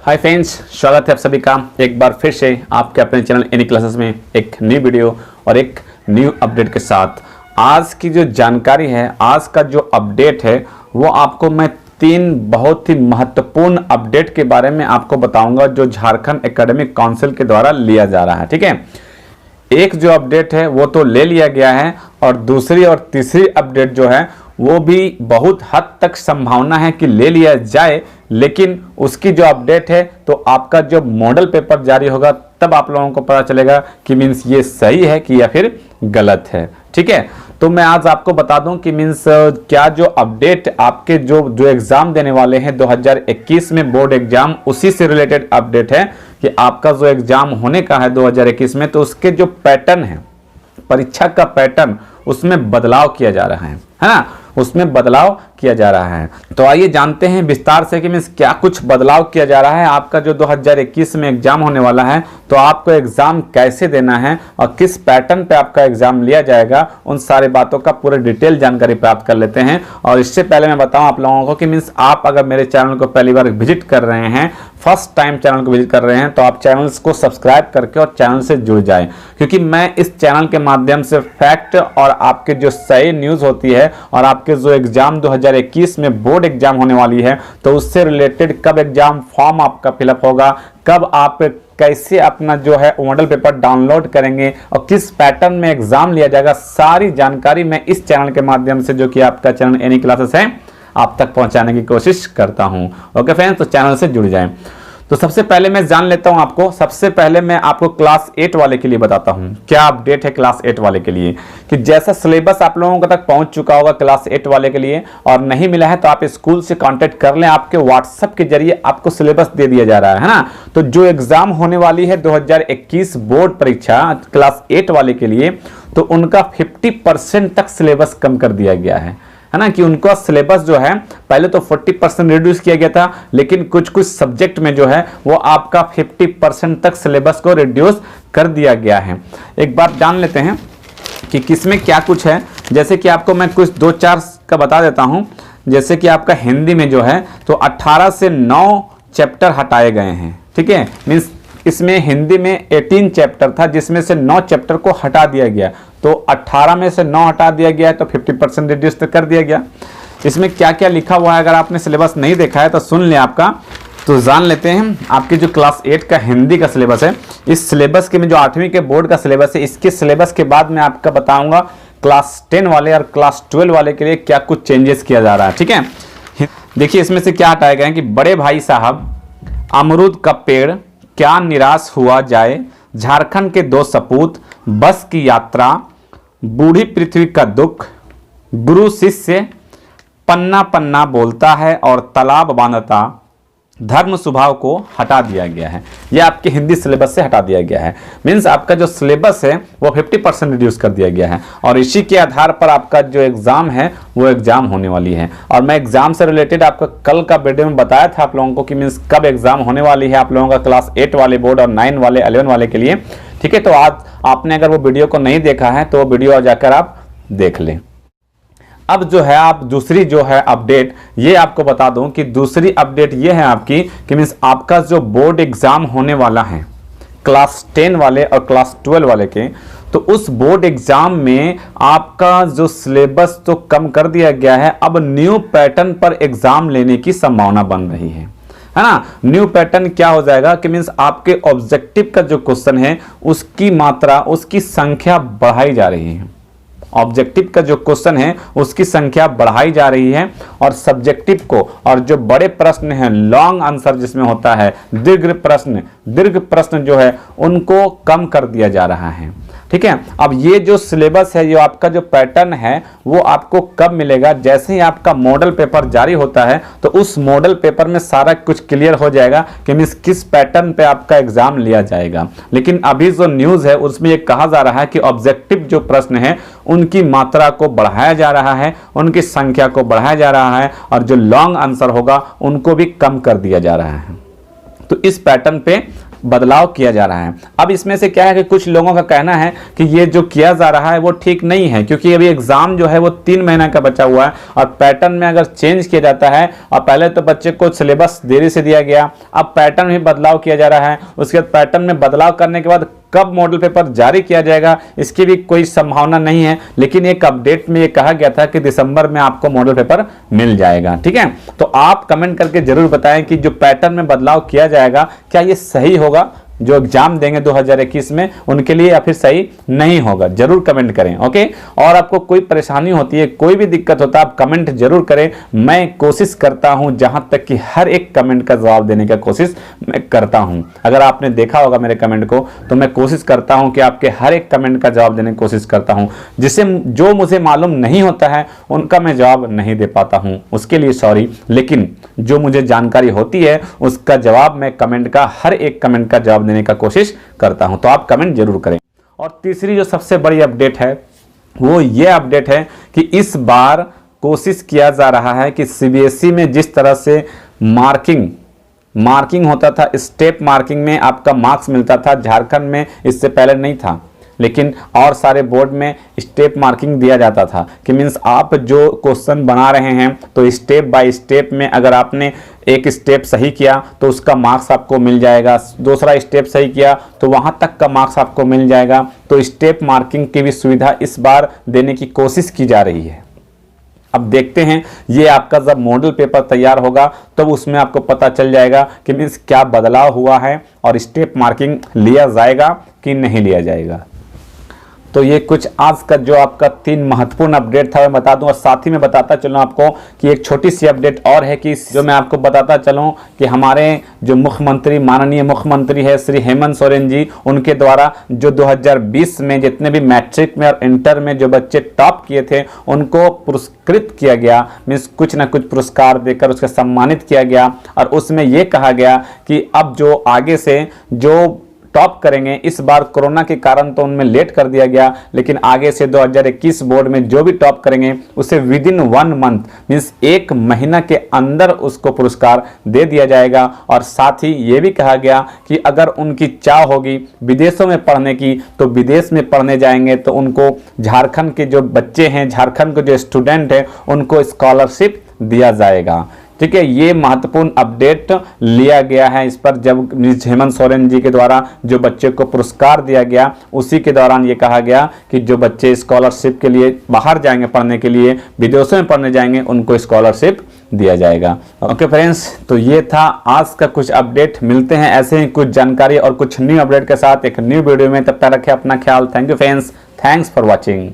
Hi friends, स्वागत है आप सभी का एक बार फिर से आपके अपने चैनल एनी क्लासेस में एक नई वीडियो और एक न्यू अपडेट के साथ। आज की जो जानकारी है, आज का जो अपडेट है वो आपको मैं 3 बहुत ही महत्वपूर्ण अपडेट के बारे में आपको बताऊंगा जो झारखंड एकेडमिक काउंसिल के द्वारा लिया जा रहा है। ठीक है, एक जो अपडेट है वो तो ले लिया गया है और दूसरी और तीसरी अपडेट जो है वो भी बहुत हद तक संभावना है कि ले लिया जाए, लेकिन उसकी जो अपडेट है तो आपका जो मॉडल पेपर जारी होगा तब आप लोगों को पता चलेगा कि मीन्स ये सही है कि या फिर गलत है। ठीक है, तो मैं आज आपको बता दूं कि मीन्स क्या जो अपडेट आपके जो एग्जाम देने वाले हैं 2021 में बोर्ड एग्जाम, उसी से रिलेटेड अपडेट है कि आपका जो एग्जाम होने का है 2021 में, तो उसके जो पैटर्न है, परीक्षा का पैटर्न, उसमें बदलाव किया जा रहा है ना, उसमें बदलाव किया जा रहा है। तो आइए जानते हैं विस्तार से कि मीन्स क्या कुछ बदलाव किया जा रहा है। आपका जो 2021 में एग्जाम होने वाला है तो आपको एग्जाम कैसे देना है और किस पैटर्न पे आपका एग्जाम लिया जाएगा, उन सारी बातों का पूरे डिटेल जानकारी प्राप्त कर लेते हैं। और इससे पहले मैं बताऊं आप लोगों को कि मीन्स आप अगर मेरे चैनल को पहली बार विजिट कर रहे हैं, फर्स्ट टाइम चैनल को विजिट कर रहे हैं, तो आप चैनल को सब्सक्राइब करके और चैनल से जुड़ जाएं, क्योंकि मैं इस चैनल के माध्यम से फैक्ट और आपके जो सही न्यूज होती है और आपके जो एग्जाम 2021 में बोर्ड एग्जाम होने वाली है तो उससे रिलेटेड कब एग्जाम फॉर्म आपका फिलअप होगा, कब आप कैसे अपना जो है मॉडल पेपर डाउनलोड करेंगे और किस पैटर्न में एग्जाम लिया जाएगा, सारी जानकारी मैं इस चैनल के माध्यम से, जो कि आपका चैनल एनी क्लासेस है, आप तक पहुंचाने की कोशिश करता हूं। ओके फ्रेंड्स, तो चैनल से जुड़ जाएं। तो सबसे पहले मैं जान लेता हूं आपको, सबसे पहले मैं आपको क्लास 8 वाले के लिए बताता हूं क्या अपडेट है क्लास 8 वाले के लिए। कि जैसा सिलेबस आप लोगों को तक पहुंच चुका होगा क्लास 8 वाले के लिए, और नहीं मिला है तो आप स्कूल से कांटेक्ट कर लें, आपके व्हाट्सएप के जरिए आपको सिलेबस दे दिया जा रहा है ना। तो जो एग्जाम होने वाली है 2021 बोर्ड परीक्षा क्लास 8 वाले के लिए, तो उनका 50% तक सिलेबस कम कर दिया गया है ना। कि उनका सिलेबस जो है पहले तो 40% रिड्यूस किया गया था, लेकिन कुछ कुछ सब्जेक्ट में जो है वो आपका 50% तक सिलेबस को रिड्यूस कर दिया गया है। एक बात जान लेते हैं कि किसमें क्या कुछ है। जैसे कि आपको मैं कुछ 2-4 का बता देता हूं। जैसे कि आपका हिंदी में जो है तो 18 से 9 चैप्टर हटाए गए हैं। ठीक है, मीन्स इसमें हिंदी में 18 चैप्टर था जिसमें से 9 चैप्टर को हटा दिया गया, तो 18 में से 9 हटा दिया गया है तो 50% रिड्यूस कर दिया गया। इसमें क्या क्या लिखा हुआ है, अगर आपने सिलेबस नहीं देखा है तो सुन लें आपका, तो जान लेते हैं। आपकी जो क्लास 8 का हिंदी का सिलेबस है, इस सिलेबस के में जो 8वीं के बोर्ड का सिलेबस है, इसके सिलेबस के बाद मैं आपका बताऊंगा क्लास 10 वाले और क्लास 12 वाले के लिए क्या कुछ चेंजेस किया जा रहा है। ठीक है, देखिए इसमें से क्या हटाया गया है कि बड़े भाई साहब, अमरूद का पेड़, क्या निराश हुआ जाए, झारखंड के 2 सपूत, बस की यात्रा, बूढ़ी पृथ्वी का दुख, गुरु शिष्य, पन्ना पन्ना बोलता है और तालाब बांधता, धर्म स्वभाव को हटा दिया गया है। यह आपके हिंदी सिलेबस से हटा दिया गया है। मीन्स आपका जो सिलेबस है वो 50% रिड्यूस कर दिया गया है, और इसी के आधार पर आपका जो एग्जाम है वो एग्जाम होने वाली है। और मैं एग्जाम से रिलेटेड आपका कल का वीडियो में बताया था आप लोगों को कि मीन्स कब एग्जाम होने वाली है आप लोगों का क्लास 8 वाले बोर्ड और 9 वाले 11 वाले के लिए। ठीक है, तो आज आपने अगर वो वीडियो को नहीं देखा है तो वो वीडियो जाकर आप देख लें। अब जो है आप दूसरी जो है अपडेट, ये आपको बता दूं कि दूसरी अपडेट ये है आपकी कि मीन्स आपका जो बोर्ड एग्जाम होने वाला है क्लास 10 वाले और क्लास 12 वाले के, तो उस बोर्ड एग्जाम में आपका जो सिलेबस तो कम कर दिया गया है। अब न्यू पैटर्न पर एग्जाम लेने की संभावना बन रही है ना। न्यू पैटर्न क्या हो जाएगा कि मीन्स आपके ऑब्जेक्टिव का जो क्वेश्चन है उसकी मात्रा, उसकी संख्या बढ़ाई जा रही है। ऑब्जेक्टिव का जो क्वेश्चन है उसकी संख्या बढ़ाई जा रही है, और सब्जेक्टिव को, और जो बड़े प्रश्न हैं, लॉन्ग आंसर जिसमें होता है, दीर्घ प्रश्न जो है उनको कम कर दिया जा रहा है। ठीक है, अब ये जो सिलेबस है, ये आपका जो पैटर्न है वो आपको कब मिलेगा, जैसे ही आपका मॉडल पेपर जारी होता है तो उस मॉडल पेपर में सारा कुछ क्लियर हो जाएगा कि मीन्स किस पैटर्न पे आपका एग्जाम लिया जाएगा। लेकिन अभी जो न्यूज़ है उसमें ये कहा जा रहा है कि ऑब्जेक्टिव जो प्रश्न है उनकी मात्रा को बढ़ाया जा रहा है, उनकी संख्या को बढ़ाया जा रहा है, और जो लॉन्ग आंसर होगा उनको भी कम कर दिया जा रहा है। तो इस पैटर्न पे बदलाव किया जा रहा है। अब इसमें से क्या है कि कुछ लोगों का कहना है कि ये जो किया जा रहा है वो ठीक नहीं है, क्योंकि अभी एग्जाम जो है वो 3 महीना का बचा हुआ है और पैटर्न में अगर चेंज किया जाता है, और पहले तो बच्चे को सिलेबस देरी से दिया गया, अब पैटर्न में बदलाव किया जा रहा है, उसके बाद पैटर्न में बदलाव करने के बाद कब मॉडल पेपर जारी किया जाएगा इसकी भी कोई संभावना नहीं है। लेकिन एक अपडेट में ये कहा गया था कि दिसंबर में आपको मॉडल पेपर मिल जाएगा। ठीक है, तो आप कमेंट करके जरूर बताएं कि जो पैटर्न में बदलाव किया जाएगा क्या ये सही होगा, जो एग्जाम देंगे 2021 में उनके लिए, या फिर सही नहीं होगा। जरूर कमेंट करें। ओके, और आपको कोई परेशानी होती है, कोई भी दिक्कत होता है, आप कमेंट जरूर करें। मैं कोशिश करता हूं जहां तक कि हर एक कमेंट का जवाब देने का कोशिश मैं करता हूं। अगर आपने देखा होगा मेरे कमेंट को, तो मैं कोशिश करता हूं कि आपके हर एक कमेंट का जवाब देने की कोशिश करता हूं। जिसे जो मुझे मालूम नहीं होता है उनका मैं जवाब नहीं दे पाता हूं, उसके लिए सॉरी। लेकिन जो मुझे जानकारी होती है उसका जवाब मैं कमेंट का, हर एक कमेंट का जवाब देने का कोशिश करता हूं। तो आप कमेंट जरूर करें। और तीसरी जो सबसे बड़ी अपडेट है वो ये अपडेट है कि इस बार कोशिश किया जा रहा है कि सीबीएसई में जिस तरह से मार्किंग होता था, स्टेप मार्किंग में आपका मार्क्स मिलता था, झारखंड में इससे पहले नहीं था, लेकिन और सारे बोर्ड में स्टेप मार्किंग दिया जाता था कि मीन्स आप जो क्वेश्चन बना रहे हैं तो स्टेप बाय स्टेप में अगर आपने एक स्टेप सही किया तो उसका मार्क्स आपको मिल जाएगा, दूसरा स्टेप सही किया तो वहां तक का मार्क्स आपको मिल जाएगा। तो स्टेप मार्किंग की भी सुविधा इस बार देने की कोशिश की जा रही है। अब देखते हैं ये आपका जब मॉडल पेपर तैयार होगा तब तो उसमें आपको पता चल जाएगा कि मीन्स क्या बदलाव हुआ है और स्टेप मार्किंग लिया जाएगा कि नहीं लिया जाएगा। तो ये कुछ आज का जो आपका 3 महत्वपूर्ण अपडेट था मैं बता दूं, और साथ ही मैं बताता चलूं आपको कि एक छोटी सी अपडेट और है कि जो मैं आपको बताता चलूं कि हमारे जो मुख्यमंत्री, माननीय मुख्यमंत्री है श्री हेमंत सोरेन जी, उनके द्वारा जो 2020 में जितने भी मैट्रिक में और इंटर में जो बच्चे टॉप किए थे उनको पुरस्कृत किया गया, मीन्स कुछ ना कुछ पुरस्कार देकर उसका सम्मानित किया गया। और उसमें ये कहा गया कि अब जो आगे से जो टॉप करेंगे, इस बार कोरोना के कारण तो उनमें लेट कर दिया गया, लेकिन आगे से 2021 बोर्ड में जो भी टॉप करेंगे उसे विदिन 1 मंथ मीन्स 1 महीना के अंदर उसको पुरस्कार दे दिया जाएगा। और साथ ही ये भी कहा गया कि अगर उनकी चाह होगी विदेशों में पढ़ने की तो विदेश में पढ़ने जाएंगे तो उनको झारखंड के जो बच्चे हैं, झारखंड के जो स्टूडेंट हैं, उनको स्कॉलरशिप दिया जाएगा। ठीक है, ये महत्वपूर्ण अपडेट लिया गया है इस पर, जब हेमंत सोरेन जी के द्वारा जो बच्चे को पुरस्कार दिया गया उसी के दौरान ये कहा गया कि जो बच्चे स्कॉलरशिप के लिए बाहर जाएंगे पढ़ने के लिए, विदेशों में पढ़ने जाएंगे, उनको स्कॉलरशिप दिया जाएगा। ओके फ्रेंड्स, तो ये था आज का कुछ अपडेट। मिलते हैं ऐसे ही कुछ जानकारी और कुछ न्यू अपडेट के साथ एक न्यू वीडियो में। तब तक रखें अपना ख्याल। Thank you friends, thanks for watching.